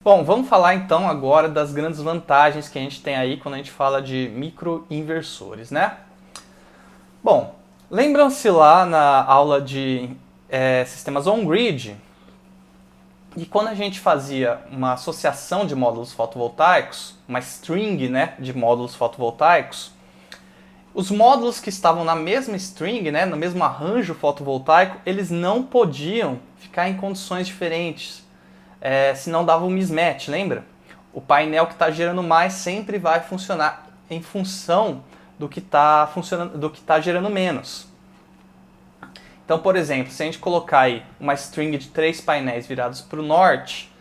Bom, vamos falar então agora das grandes vantagens que a gente tem aí quando a gente fala de microinversores, né? Bom, lembram-se lá na aula de sistemas on-grid, e quando a gente fazia uma associação de módulos fotovoltaicos, uma string, né, de módulos fotovoltaicos, os módulos que estavam na mesma string, né, no mesmo arranjo fotovoltaico, eles não podiam ficar em condições diferentes, senão dava um mismatch, lembra? O painel que está gerando mais sempre vai funcionar em função do que está gerando menos. Então, por exemplo, se a gente colocar aí uma string de 3 painéis virados para o norte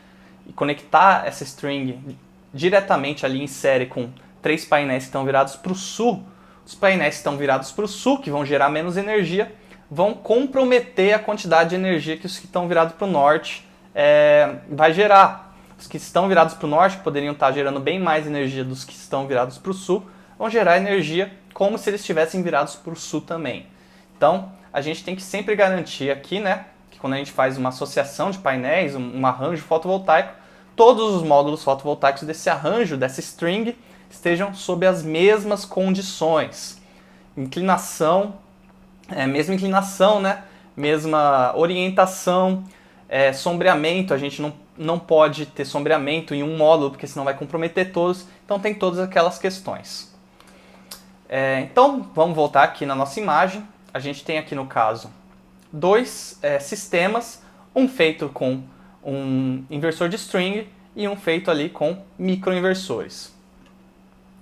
e conectar essa string diretamente ali em série com 3 painéis que estão virados para o sul, os painéis que estão virados para o sul, que vão gerar menos energia, vão comprometer a quantidade de energia que os que estão virados para o norte vai gerar. Os que estão virados para o norte, que poderiam estar gerando bem mais energia dos que estão virados para o sul, vão gerar energia como se eles estivessem virados para o sul também. Então, a gente tem que sempre garantir aqui, né, que quando a gente faz uma associação de painéis, um arranjo fotovoltaico, todos os módulos fotovoltaicos desse arranjo, dessa string, estejam sob as mesmas condições. Inclinação, mesma inclinação, né, mesma orientação, sombreamento, a gente não pode ter sombreamento em um módulo, porque senão vai comprometer todos, então tem todas aquelas questões. Então, vamos voltar aqui na nossa imagem. A gente tem aqui no caso dois sistemas, um feito com um inversor de string e um feito ali com microinversores.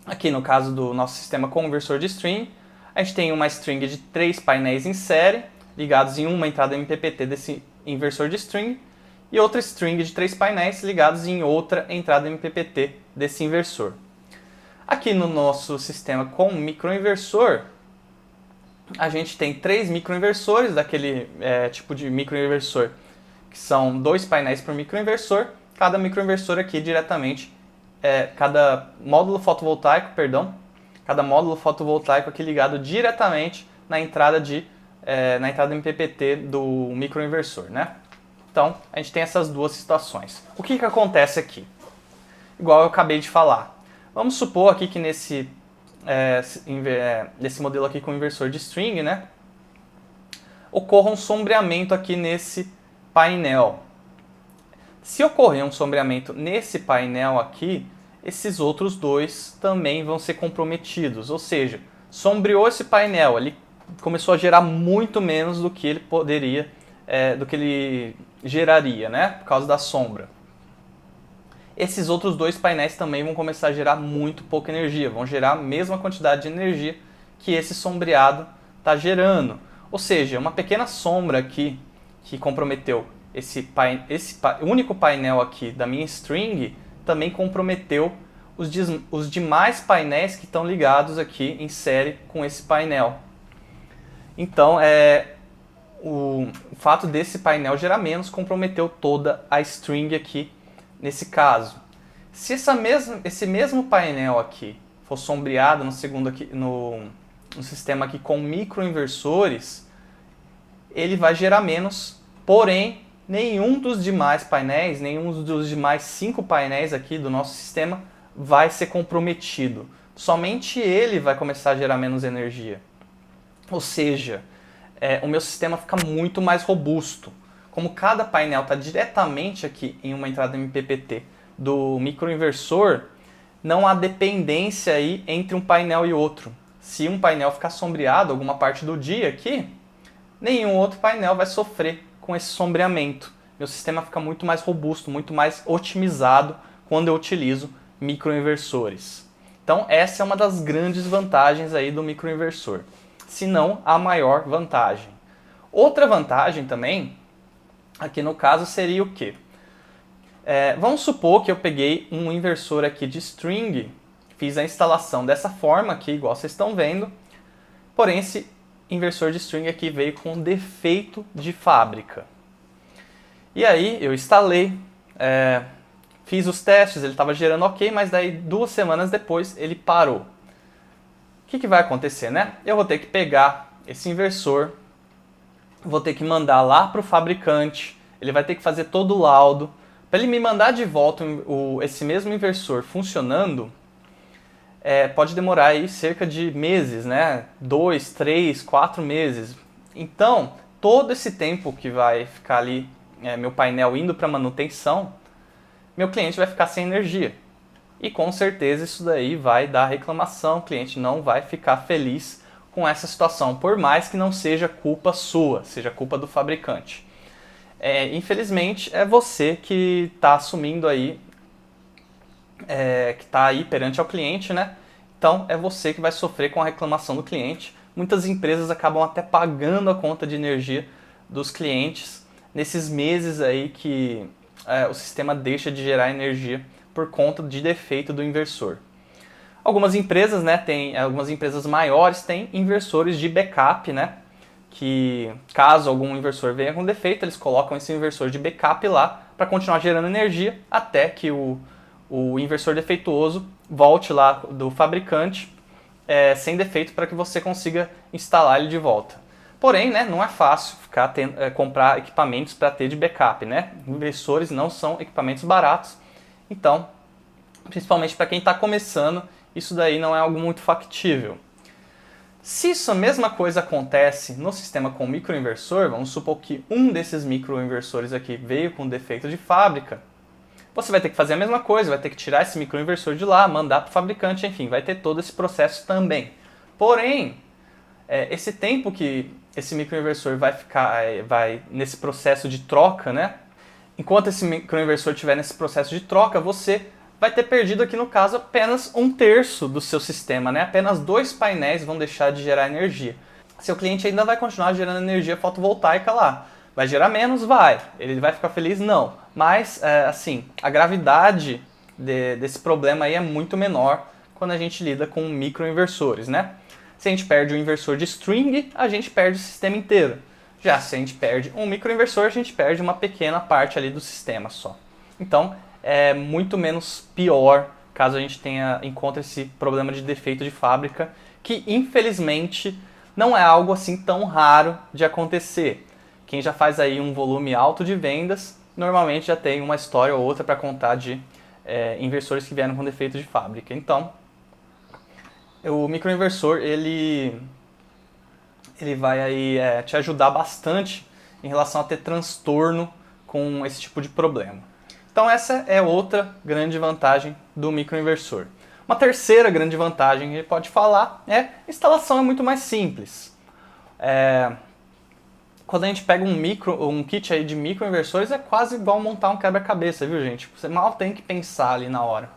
Aqui no caso do nosso sistema com inversor de string, a gente tem uma string de 3 painéis em série, ligados em uma entrada MPPT desse inversor de string, e outra string de 3 painéis ligados em outra entrada MPPT desse inversor. Aqui no nosso sistema com microinversor, a gente tem 3 microinversores, daquele tipo de microinversor que são 2 painéis por microinversor. Cada microinversor aqui diretamente, cada módulo fotovoltaico aqui ligado diretamente na entrada MPPT do microinversor, né? Então, a gente tem essas duas situações. O que acontece aqui? Igual eu acabei de falar. Vamos supor aqui que nesse modelo aqui com inversor de string, né, ocorra um sombreamento aqui nesse painel. Se ocorrer um sombreamento nesse painel aqui, esses outros dois também vão ser comprometidos. Ou seja, sombreou esse painel, ele começou a gerar muito menos do que ele poderia, do que ele geraria, né, por causa da sombra. Esses outros dois painéis também vão começar a gerar muito pouca energia, vão gerar a mesma quantidade de energia que esse sombreado está gerando. Ou seja, uma pequena sombra aqui que comprometeu esse único painel aqui da minha string também comprometeu os demais painéis que estão ligados aqui em série com esse painel. Então, o fato desse painel gerar menos comprometeu toda a string aqui nesse caso. Se esse mesmo painel aqui for sombreado no sistema aqui com microinversores, ele vai gerar menos, porém nenhum dos demais painéis, nenhum dos demais 5 painéis aqui do nosso sistema vai ser comprometido. Somente ele vai começar a gerar menos energia. Ou seja, o meu sistema fica muito mais robusto. Como cada painel está diretamente aqui em uma entrada MPPT do microinversor, não há dependência aí entre um painel e outro. Se um painel ficar sombreado alguma parte do dia aqui, nenhum outro painel vai sofrer com esse sombreamento. Meu sistema fica muito mais robusto, muito mais otimizado quando eu utilizo microinversores. Então essa é uma das grandes vantagens aí do microinversor, se não a maior vantagem. Outra vantagem também, aqui no caso, seria o quê? Vamos supor que eu peguei um inversor aqui de string, fiz a instalação dessa forma aqui, igual vocês estão vendo, porém esse inversor de string aqui veio com defeito de fábrica. E aí eu instalei, fiz os testes, ele estava gerando ok, mas daí 2 semanas depois ele parou. O que vai acontecer, né? Eu vou ter que pegar esse inversor, vou ter que mandar lá para o fabricante, ele vai ter que fazer todo o laudo Para ele me mandar de volta esse mesmo inversor funcionando, pode demorar aí cerca de meses, né? 2, 3, 4 meses. Então, todo esse tempo que vai ficar ali, meu painel indo para manutenção, meu cliente vai ficar sem energia. E com certeza isso daí vai dar reclamação, o cliente não vai ficar feliz com essa situação, por mais que não seja culpa sua, seja culpa do fabricante. Infelizmente é você que está assumindo aí, que está aí perante ao cliente, né? Então é você que vai sofrer com a reclamação do cliente. Muitas empresas acabam até pagando a conta de energia dos clientes nesses meses aí que o sistema deixa de gerar energia por conta de defeito do inversor. Algumas empresas, né, algumas empresas maiores têm inversores de backup, né? Que caso algum inversor venha com defeito, eles colocam esse inversor de backup lá para continuar gerando energia até que o inversor defeituoso volte lá do fabricante sem defeito para que você consiga instalar ele de volta. Porém, né, não é fácil comprar equipamentos para ter de backup, né? Inversores não são equipamentos baratos, então, principalmente para quem está começando, isso daí não é algo muito factível. Se isso a mesma coisa acontece no sistema com microinversor, vamos supor que um desses microinversores aqui veio com defeito de fábrica, você vai ter que fazer a mesma coisa, vai ter que tirar esse microinversor de lá, mandar para o fabricante, enfim, vai ter todo esse processo também. Porém, esse tempo que esse microinversor vai ficar nesse processo de troca, né? Enquanto esse microinversor estiver nesse processo de troca, você vai ter perdido aqui no caso apenas 1/3 do seu sistema, né? Apenas 2 painéis vão deixar de gerar energia. Seu cliente ainda vai continuar gerando energia fotovoltaica lá. Vai gerar menos? Vai. Ele vai ficar feliz? Não. Mas, assim, a gravidade desse problema aí é muito menor quando a gente lida com microinversores, né? Se a gente perde um inversor de string, a gente perde o sistema inteiro. Já se a gente perde um microinversor, a gente perde uma pequena parte ali do sistema só. Então, é muito menos pior caso a gente encontre esse problema de defeito de fábrica, que infelizmente não é algo assim tão raro de acontecer. Quem já faz aí um volume alto de vendas, normalmente já tem uma história ou outra para contar de inversores que vieram com defeito de fábrica. Então, o microinversor ele vai aí te ajudar bastante em relação a ter transtorno com esse tipo de problema. Então essa é outra grande vantagem do microinversor. Uma terceira grande vantagem que a gente pode falar é a instalação é muito mais simples. Quando a gente pega um kit aí de microinversores, é quase igual montar um quebra-cabeça, viu gente? Você mal tem que pensar ali na hora.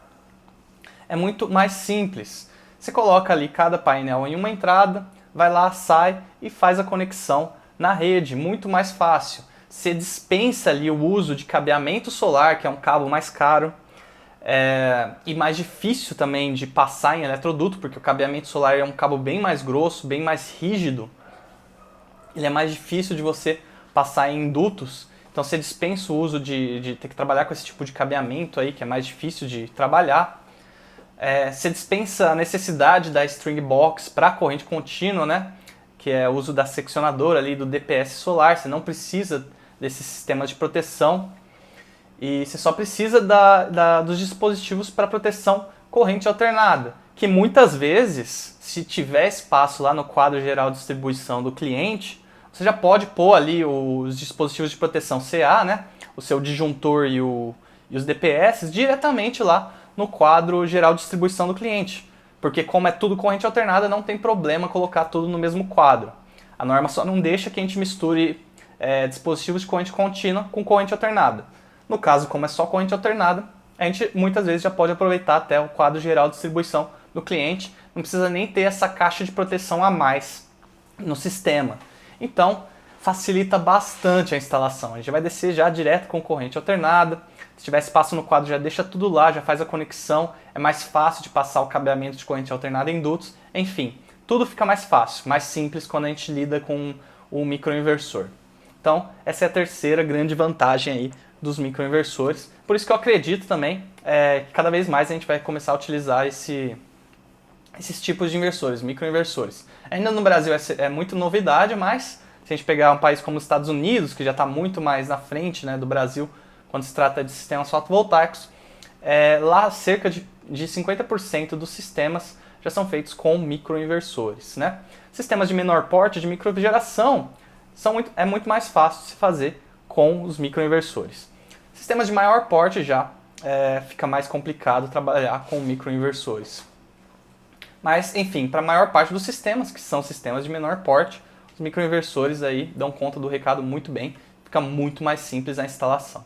É muito mais simples. Você coloca ali cada painel em uma entrada, vai lá, sai e faz a conexão na rede, muito mais fácil. Você dispensa ali o uso de cabeamento solar, que é um cabo mais caro e mais difícil também de passar em eletroduto, porque o cabeamento solar é um cabo bem mais grosso, bem mais rígido. Ele é mais difícil de você passar em dutos, então você dispensa o uso de ter que trabalhar com esse tipo de cabeamento aí, que é mais difícil de trabalhar. Você dispensa a necessidade da string box para corrente contínua, né? Que é o uso da seccionadora ali do DPS solar. Você não precisa desse sistema de proteção e você só precisa dos dispositivos para proteção corrente alternada, que muitas vezes, se tiver espaço lá no quadro geral de distribuição do cliente, você já pode pôr ali os dispositivos de proteção CA, né? O seu disjuntor e os DPS diretamente lá no quadro geral de distribuição do cliente. Porque como é tudo corrente alternada, não tem problema colocar tudo no mesmo quadro. A norma só não deixa que a gente misture dispositivos de corrente contínua com corrente alternada. No caso, como é só corrente alternada, a gente muitas vezes já pode aproveitar até o quadro geral de distribuição do cliente. Não precisa nem ter essa caixa de proteção a mais no sistema. Então, facilita bastante a instalação. A gente vai descer já direto com corrente alternada. Se tiver espaço no quadro, já deixa tudo lá, já faz a conexão. É mais fácil de passar o cabeamento de corrente alternada em dutos. Enfim, tudo fica mais fácil, mais simples quando a gente lida com o microinversor. Então, essa é a terceira grande vantagem aí dos microinversores. Por isso que eu acredito também que cada vez mais a gente vai começar a utilizar esses tipos de inversores, microinversores. Ainda no Brasil é muito novidade, mas se a gente pegar um país como os Estados Unidos, que já está muito mais na frente, né, do Brasil quando se trata de sistemas fotovoltaicos, lá cerca de 50% dos sistemas já são feitos com microinversores, né? Sistemas de menor porte, de microgeração, é muito mais fácil de se fazer com os microinversores. Sistemas de maior porte já fica mais complicado trabalhar com microinversores. Mas, enfim, para a maior parte dos sistemas, que são sistemas de menor porte, os microinversores aí dão conta do recado muito bem, fica muito mais simples a instalação.